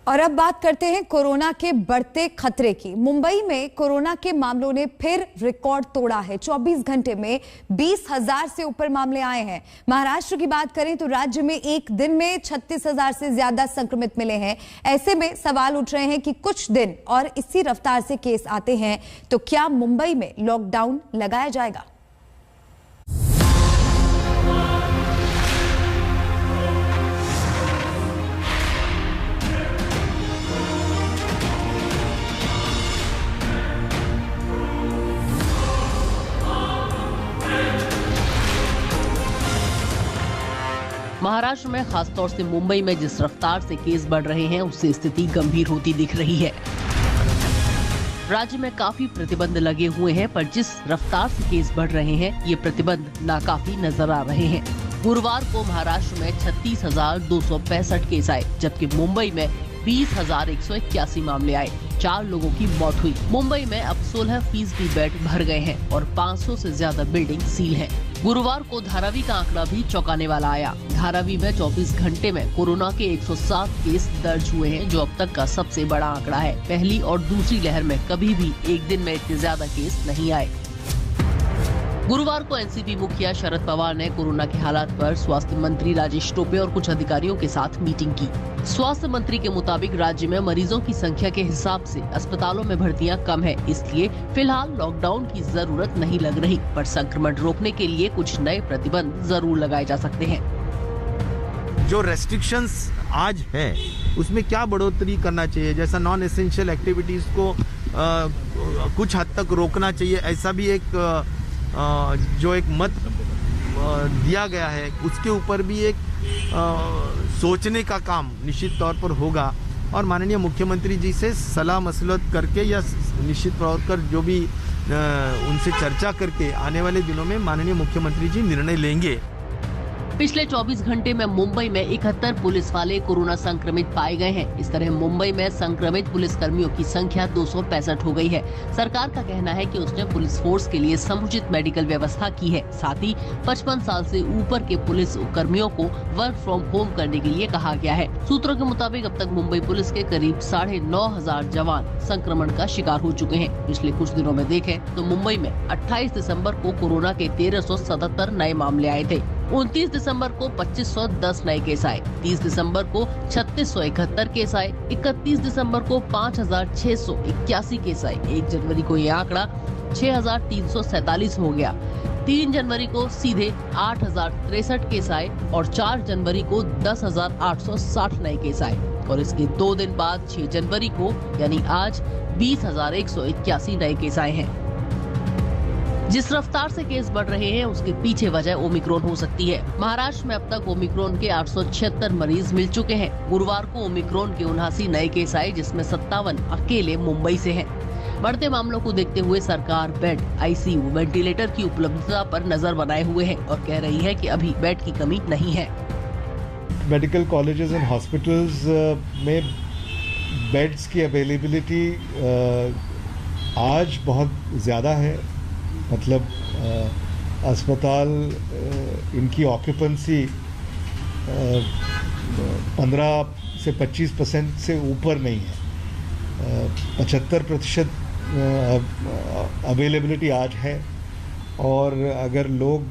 और अब बात करते हैं कोरोना के बढ़ते खतरे की। मुंबई में कोरोना के मामलों ने फिर रिकॉर्ड तोड़ा है। 24 घंटे में 20,000 से ऊपर मामले आए हैं। महाराष्ट्र की बात करें तो राज्य में एक दिन में 36,000 से ज्यादा संक्रमित मिले हैं। ऐसे में सवाल उठ रहे हैं कि कुछ दिन और इसी रफ्तार से केस आते हैं तो क्या मुंबई में लॉकडाउन लगाया जाएगा? महाराष्ट्र में खासतौर से मुंबई में जिस रफ्तार से केस बढ़ रहे हैं उससे स्थिति गंभीर होती दिख रही है। राज्य में काफी प्रतिबंध लगे हुए हैं, पर जिस रफ्तार से केस बढ़ रहे हैं ये प्रतिबंध नाकाफी नजर आ रहे हैं। गुरुवार को महाराष्ट्र में 36,265 केस आए, जबकि मुंबई में 20,181 मामले आए। 4 लोगों की मौत हुई। मुंबई में अब 16% बेड भर गए हैं और 500 से ज्यादा बिल्डिंग सील हैं। गुरुवार को धारावी का आंकड़ा भी चौंकाने वाला आया। धारावी में 24 घंटे में कोरोना के 107 केस दर्ज हुए हैं, जो अब तक का सबसे बड़ा आंकड़ा है। पहली और दूसरी लहर में कभी भी एक दिन में इतने ज्यादा केस नहीं आए। गुरुवार को एनसीपी मुखिया शरद पवार ने कोरोना के हालात पर स्वास्थ्य मंत्री राजेश टोपे और कुछ अधिकारियों के साथ मीटिंग की। स्वास्थ्य मंत्री के मुताबिक राज्य में मरीजों की संख्या के हिसाब से अस्पतालों में भर्तियां कम है, इसलिए फिलहाल लॉकडाउन की जरूरत नहीं लग रही, पर संक्रमण रोकने के लिए कुछ नए प्रतिबंध जरूर लगाए जा सकते हैं। जो रेस्ट्रिक्शंस आज है उसमें क्या बढ़ोतरी करना चाहिए, जैसा नॉन एसेंशियल एक्टिविटीज को कुछ हद तक रोकना चाहिए, ऐसा भी एक जो एक मत दिया गया है उसके ऊपर भी एक सोचने का काम निश्चित तौर पर होगा। और माननीय मुख्यमंत्री जी से सलाह मसलत करके या निश्चित तौर पर जो भी उनसे चर्चा करके आने वाले दिनों में माननीय मुख्यमंत्री जी निर्णय लेंगे। पिछले 24 घंटे में मुंबई में 71 पुलिस वाले कोरोना संक्रमित पाए गए हैं। इस तरह मुंबई में संक्रमित पुलिसकर्मियों की संख्या 265 हो गई है। सरकार का कहना है कि उसने पुलिस फोर्स के लिए समुचित मेडिकल व्यवस्था की है। साथ ही 55 साल से ऊपर के पुलिस कर्मियों को वर्क फ्रॉम होम करने के लिए कहा गया है। सूत्रों के मुताबिक अब तक मुंबई पुलिस के करीब 9,500 जवान संक्रमण का शिकार हो चुके हैं। पिछले कुछ दिनों में देखें तो मुंबई में 28 दिसंबर को कोरोना के 1377 नए मामले आए थे। 29 दिसंबर को 2510 नए केस आए। 30 दिसंबर को 3671 केस आए। 31 दिसंबर को 5681 केस आए। 1 जनवरी को ये आंकड़ा 6347 हो गया। 3 जनवरी को सीधे 8063 केस आए और 4 जनवरी को 10,860 नए केस आए। और इसके 2 दिन बाद 6 जनवरी को यानी आज 20,181 नए केस आए हैं। जिस रफ्तार से केस बढ़ रहे हैं उसके पीछे वजह ओमिक्रॉन हो सकती है। महाराष्ट्र में अब तक ओमिक्रॉन के 876 मरीज मिल चुके हैं। गुरुवार को ओमिक्रॉन के 79 नए केस आए, जिसमें 57 अकेले मुंबई से हैं। बढ़ते मामलों को देखते हुए सरकार बेड, आईसीयू, वेंटिलेटर की उपलब्धता पर नजर बनाए हुए है और कह रही है कि अभी बेड की कमी नहीं है। मेडिकल कॉलेजेस एंड हॉस्पिटल्स में बेड्स की अवेलेबिलिटी आज बहुत ज़्यादा है। मतलब अस्पताल इनकी ऑक्यूपेंसी 15 से 25% से ऊपर नहीं है। 75% अवेलेबिलिटी आज है। और अगर लोग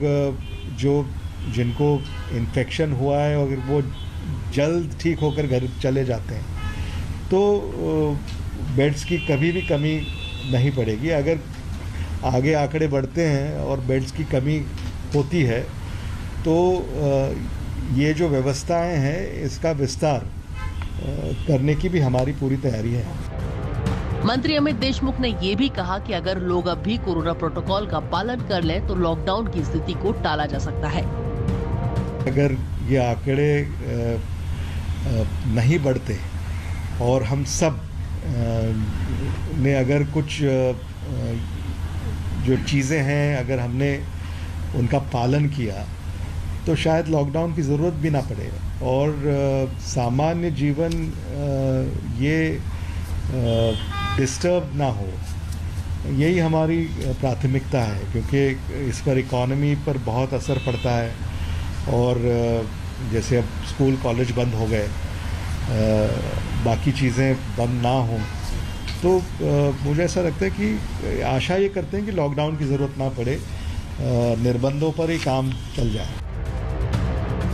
जिनको इन्फेक्शन हुआ है अगर वो जल्द ठीक होकर घर चले जाते हैं तो बेड्स की कभी भी कमी नहीं पड़ेगी। अगर आगे आंकड़े बढ़ते हैं और बेड्स की कमी होती है तो ये जो व्यवस्थाएं हैं इसका विस्तार करने की भी हमारी पूरी तैयारी है। मंत्री अमित देशमुख ने ये भी कहा कि अगर लोग अब भी कोरोना प्रोटोकॉल का पालन कर लें तो लॉकडाउन की स्थिति को टाला जा सकता है। अगर ये आंकड़े नहीं बढ़ते और हम सब ने अगर कुछ जो चीज़ें हैं अगर हमने उनका पालन किया तो शायद लॉकडाउन की ज़रूरत भी ना पड़े और सामान्य जीवन ये डिस्टर्ब ना हो। यही हमारी प्राथमिकता है, क्योंकि इस पर इकॉनमी पर बहुत असर पड़ता है। और जैसे अब स्कूल कॉलेज बंद हो गए, बाकी चीज़ें बंद ना हों, तो मुझे ऐसा लगता है कि आशा ये करते हैं कि लॉकडाउन की ज़रूरत ना पड़े, निर्बंधों पर ही काम चल जाए।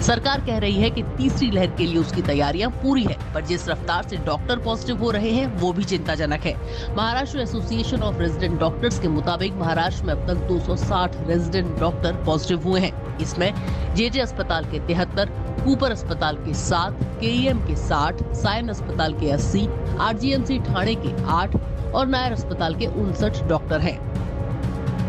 सरकार कह रही है कि तीसरी लहर के लिए उसकी तैयारियां पूरी है, पर जिस रफ्तार से डॉक्टर पॉजिटिव हो रहे हैं वो भी चिंताजनक है। Maharashtra association of resident doctors के मुताबिक महाराष्ट्र में अब तक 260 रेजिडेंट डॉक्टर पॉजिटिव हुए हैं। इसमें जेजे अस्पताल के 73, कूपर अस्पताल के 7, केईएम के 60, सायन अस्पताल के 80, आरजीएमसी ठाणे के 8 और नायर अस्पताल के 59 डॉक्टर हैं।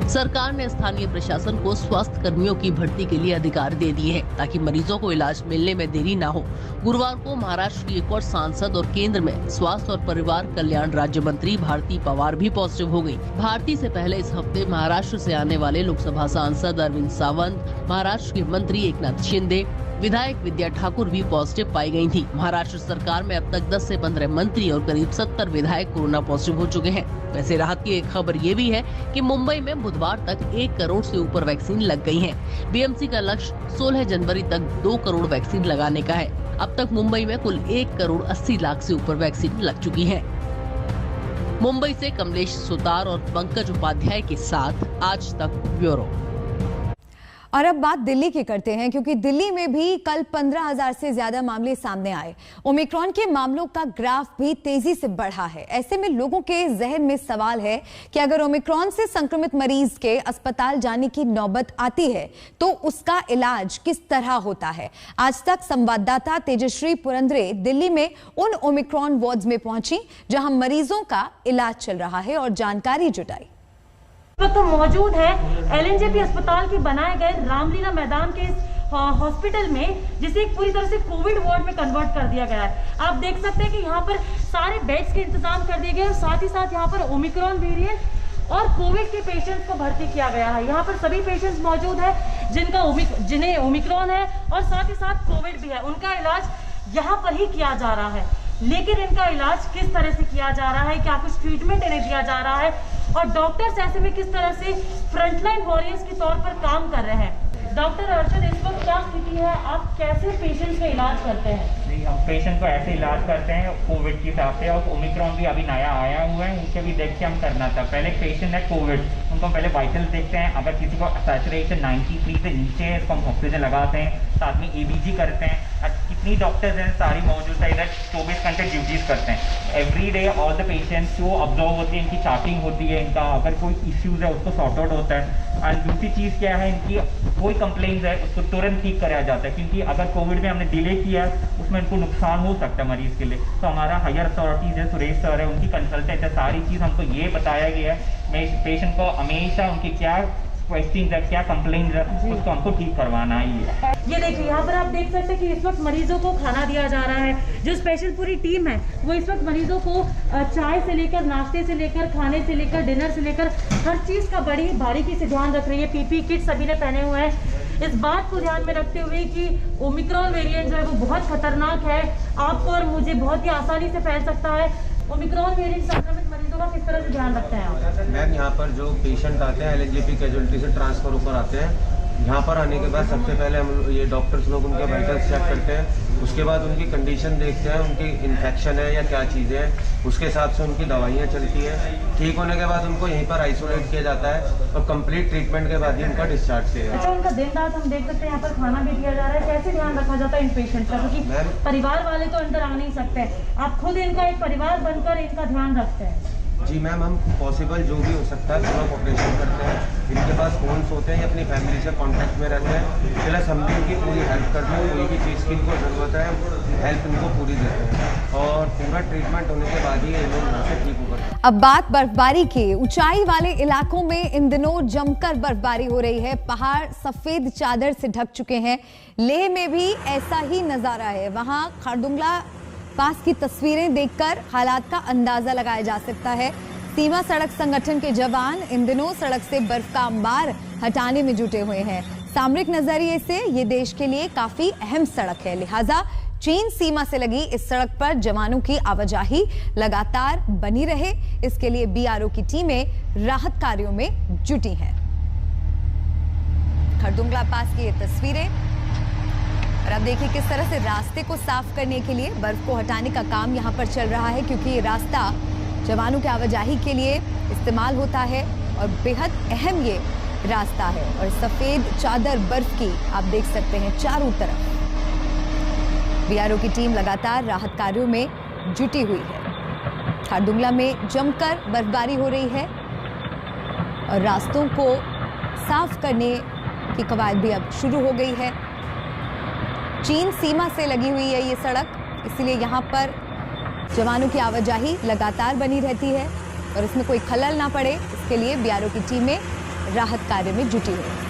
सरकार ने स्थानीय प्रशासन को स्वास्थ्य कर्मियों की भर्ती के लिए अधिकार दे दिए हैं ताकि मरीजों को इलाज मिलने में देरी न हो। गुरुवार को महाराष्ट्र की एक और सांसद और केंद्र में स्वास्थ्य और परिवार कल्याण राज्य मंत्री भारती पवार भी पॉजिटिव हो गई। भारती से पहले इस हफ्ते महाराष्ट्र से आने वाले लोकसभा सांसद अरविंद सावंत, महाराष्ट्र के मंत्री एकनाथ शिंदे, विधायक विद्या ठाकुर भी पॉजिटिव पाई गई थी। महाराष्ट्र सरकार में अब तक 10 से 15 मंत्री और करीब 70 विधायक कोरोना पॉजिटिव हो चुके हैं। वैसे राहत की एक खबर ये भी है कि मुंबई में बुधवार तक 1 करोड़ से ऊपर वैक्सीन लग गई है। बीएमसी का लक्ष्य 16 जनवरी तक 2 करोड़ वैक्सीन लगाने का है। अब तक मुंबई में कुल 1 करोड़ 80 लाख से ऊपर वैक्सीन लग चुकी है। मुंबई से कमलेश सुतार और पंकज उपाध्याय के साथ आज तक ब्यूरो। और अब बात दिल्ली की करते हैं, क्योंकि दिल्ली में भी कल 15,000 से ज्यादा मामले सामने आए। ओमिक्रॉन के मामलों का ग्राफ भी तेजी से बढ़ा है। ऐसे में लोगों के जहन में सवाल है कि अगर ओमिक्रॉन से संक्रमित मरीज के अस्पताल जाने की नौबत आती है तो उसका इलाज किस तरह होता है। आज तक संवाददाता तेजश्री पुरंदरे दिल्ली में उन ओमिक्रॉन वार्ड्स में पहुंची जहां मरीजों का इलाज चल रहा है और जानकारी जुटाई। तो मौजूद है एलएनजेपी अस्पताल के बनाए गए रामलीला मैदान के हॉस्पिटल में, जिसे एक पूरी तरह से कोविड वार्ड में कन्वर्ट कर दिया गया है। आप देख सकते हैं कि यहाँ पर सारे बेड्स के इंतजाम कर दिए गए और साथ ही साथ यहाँ पर ओमिक्रॉन वेरिएंट और कोविड के पेशेंट्स को भर्ती किया गया है। यहाँ पर सभी पेशेंट्स मौजूद है जिन्हें ओमिक्रॉन है और साथ ही साथ कोविड भी है। उनका इलाज यहाँ पर ही किया जा रहा है, लेकिन इनका इलाज किस तरह से किया जा रहा है, क्या कुछ ट्रीटमेंट इन्हें दिया जा रहा है और डॉक्टर्स ऐसे में किस तरह से फ्रंटलाइन वॉरियर्स के तौर पर काम कर रहे हैं। डॉक्टर अर्शद, इस वक्त क्या स्थिति है, आप कैसे पेशेंट्स का इलाज करते हैं? जी, हम पेशेंट को ऐसे इलाज करते हैं कोविड के हिसाब से, और ओमिक्रॉन भी अभी नया आया हुआ है, उनके भी देख के हम करना था। पहले पेशेंट है कोविड, उनको पहले वाइटल देखते हैं, अगर किसी को सैचुरेशन 93 से नीचे है इसको हम ऑक्सीजन लगाते हैं, साथ में एबीजी करते हैं। कितनी डॉक्टर्स हैं सारी मौजूद है इधर, 24 घंटे ड्यूटीज करते हैं। Every day all the patients जो ऑब्जर्व होती है, इनकी चार्टिंग होती है, इनका अगर कोई इश्यूज है उसको सॉर्ट आउट होता है। एंड दूसरी चीज़ क्या है, इनकी कोई कंप्लेंट्स है उसको तुरंत ठीक कराया जाता है, क्योंकि अगर कोविड में हमने डिले किया है उसमें इनको नुकसान हो सकता है मरीज के लिए। तो हमारा हायर अथॉरिटीज है, सुरेश सर है, उनकी कंसल्टेंट है, सारी चीज़ हमको ये बताया गया है पेशेंट को हमेशा उनकी क्या क्वेश्चन है, क्या कंप्लेंट है, उसको हमको ठीक करवाना ही है। ये देखिए यहाँ पर आप देख सकते हैं कि इस वक्त मरीजों को खाना दिया जा रहा है। जो स्पेशल पूरी टीम है वो इस वक्त मरीजों को चाय से लेकर, नाश्ते से लेकर, खाने से लेकर, डिनर से लेकर हर चीज़ का बड़ी बारीकी से ध्यान रख रही है। पीपी किट सभी ने पहने हुए हैं, इस बात को ध्यान में रखते हुए कि ओमिक्रॉन वेरिएंट जो है वो बहुत खतरनाक है, आपको और मुझे बहुत ही आसानी से फैल सकता है। ओमिक्रॉन वेरिएंट संक्रमित मरीजों का किस तरह से ध्यान रखते हैं आप? मैम, यहाँ पर जो पेशेंट आते हैं एलएनजेपी कैजुअलिटी से ट्रांसफर होकर आते हैं, यहाँ पर आने के बाद सबसे पहले हम ये डॉक्टर्स लोग उनके वाइटल्स चेक करते हैं, उसके बाद उनकी कंडीशन देखते हैं, उनकी इन्फेक्शन है या क्या चीज़ें हैं, उसके हिसाब से उनकी दवाइयाँ चलती हैं। ठीक होने के बाद उनको यहीं पर आइसोलेट किया जाता है और कंप्लीट ट्रीटमेंट के बाद ही उनका डिस्चार्ज किया जाता है। अच्छा, उनका दिन रात हम देख सकते हैं यहाँ पर खाना भी दिया जा रहा है, कैसे ध्यान रखा जाता है इन पेशेंट का, क्योंकि परिवार वाले तो अंदर आ नहीं सकते, आप खुद इनका एक परिवार बनकर इनका ध्यान रखते हैं? जी मैम, हम पॉसिबल जो भी हो सकता है पूरा ऑपरेशन करते हैं। इनके पास फोन्स होते हैं, अपनी फैमिली से कांटेक्ट में रहते हैं, प्लस हम भी इनकी पूरी हेल्प करते हैं। कोई भी चीज़ की इनको ज़रूरत है हेल्प इनको पूरी देते हैं और पूरा ट्रीटमेंट होने के बाद ही ये लोग यहाँ से ठीक होकर। अब बात बर्फबारी की। ऊंचाई वाले इलाकों में इन दिनों जमकर बर्फबारी हो रही है, पहाड़ सफेद चादर से ढक चुके हैं। लेह में भी ऐसा ही नजारा है। वहां खारदुंगला पास की तस्वीरें देखकर हालात का अंदाजा लगाया जा सकता है। सीमा सड़क संगठन के जवान इन दिनों सड़क से बर्फ का अंबार हटाने में जुटे हुए हैं। सामरिक नजरिए से ये देश के लिए काफी अहम सड़क है, लिहाजा चीन सीमा से लगी इस सड़क पर जवानों की आवाजाही लगातार बनी रहे, इसके लिए बीआरओ की टीमें राहत कार्यों में जुटी हैं। खरदुंगला पास की ये तस्वीरें, और अब देखिए किस तरह से रास्ते को साफ करने के लिए बर्फ को हटाने का काम यहाँ पर चल रहा है, क्योंकि ये रास्ता जवानों की आवाजाही के लिए इस्तेमाल होता है और बेहद अहम ये रास्ता है। और सफेद चादर बर्फ की आप देख सकते हैं चारों तरफ। बीआरओ की टीम लगातार राहत कार्यों में जुटी हुई है। खारदुंगला में जमकर बर्फबारी हो रही है और रास्तों को साफ करने की कवायद भी अब शुरू हो गई है। चीन सीमा से लगी हुई है ये सड़क, इसलिए यहाँ पर जवानों की आवाजाही लगातार बनी रहती है और इसमें कोई खलल ना पड़े, इसके लिए बीआरओ की टीमें राहत कार्य में जुटी हुई है।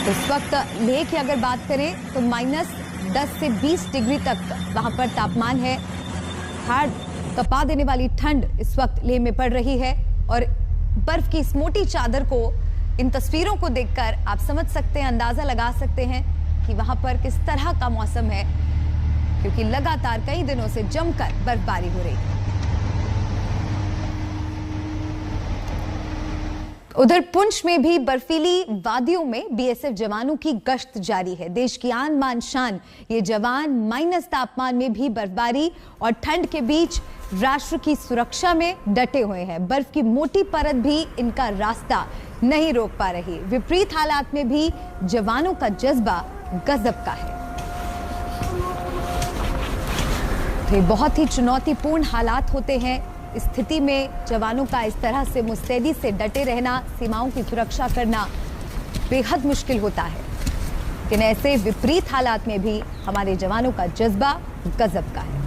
तो इस वक्त लेह की अगर बात करें तो -10 से 20 डिग्री तक वहां पर तापमान है। हाड़ कपा देने वाली ठंड इस वक्त लेह में पड़ रही है और बर्फ की इस मोटी चादर को, इन तस्वीरों को देखकर आप समझ सकते हैं, अंदाजा लगा सकते हैं कि वहां पर किस तरह का मौसम है, क्योंकि लगातार कई दिनों से जमकर बर्फबारी हो रही है। उधर पुंछ में भी बर्फीली वादियों में बीएसएफ जवानों की गश्त जारी है। देश की आन बान शान ये जवान माइनस तापमान में भी बर्फबारी और ठंड के बीच राष्ट्र की सुरक्षा में डटे हुए हैं। बर्फ की मोटी परत भी इनका रास्ता नहीं रोक पा रही। विपरीत हालात में भी जवानों का जज्बा गजब का है। तो ये बहुत ही चुनौतीपूर्ण हालात होते हैं। स्थिति में जवानों का इस तरह से मुस्तैदी से डटे रहना, सीमाओं की सुरक्षा करना बेहद मुश्किल होता है। लेकिन ऐसे विपरीत हालात में भी हमारे जवानों का जज्बा गजब का है।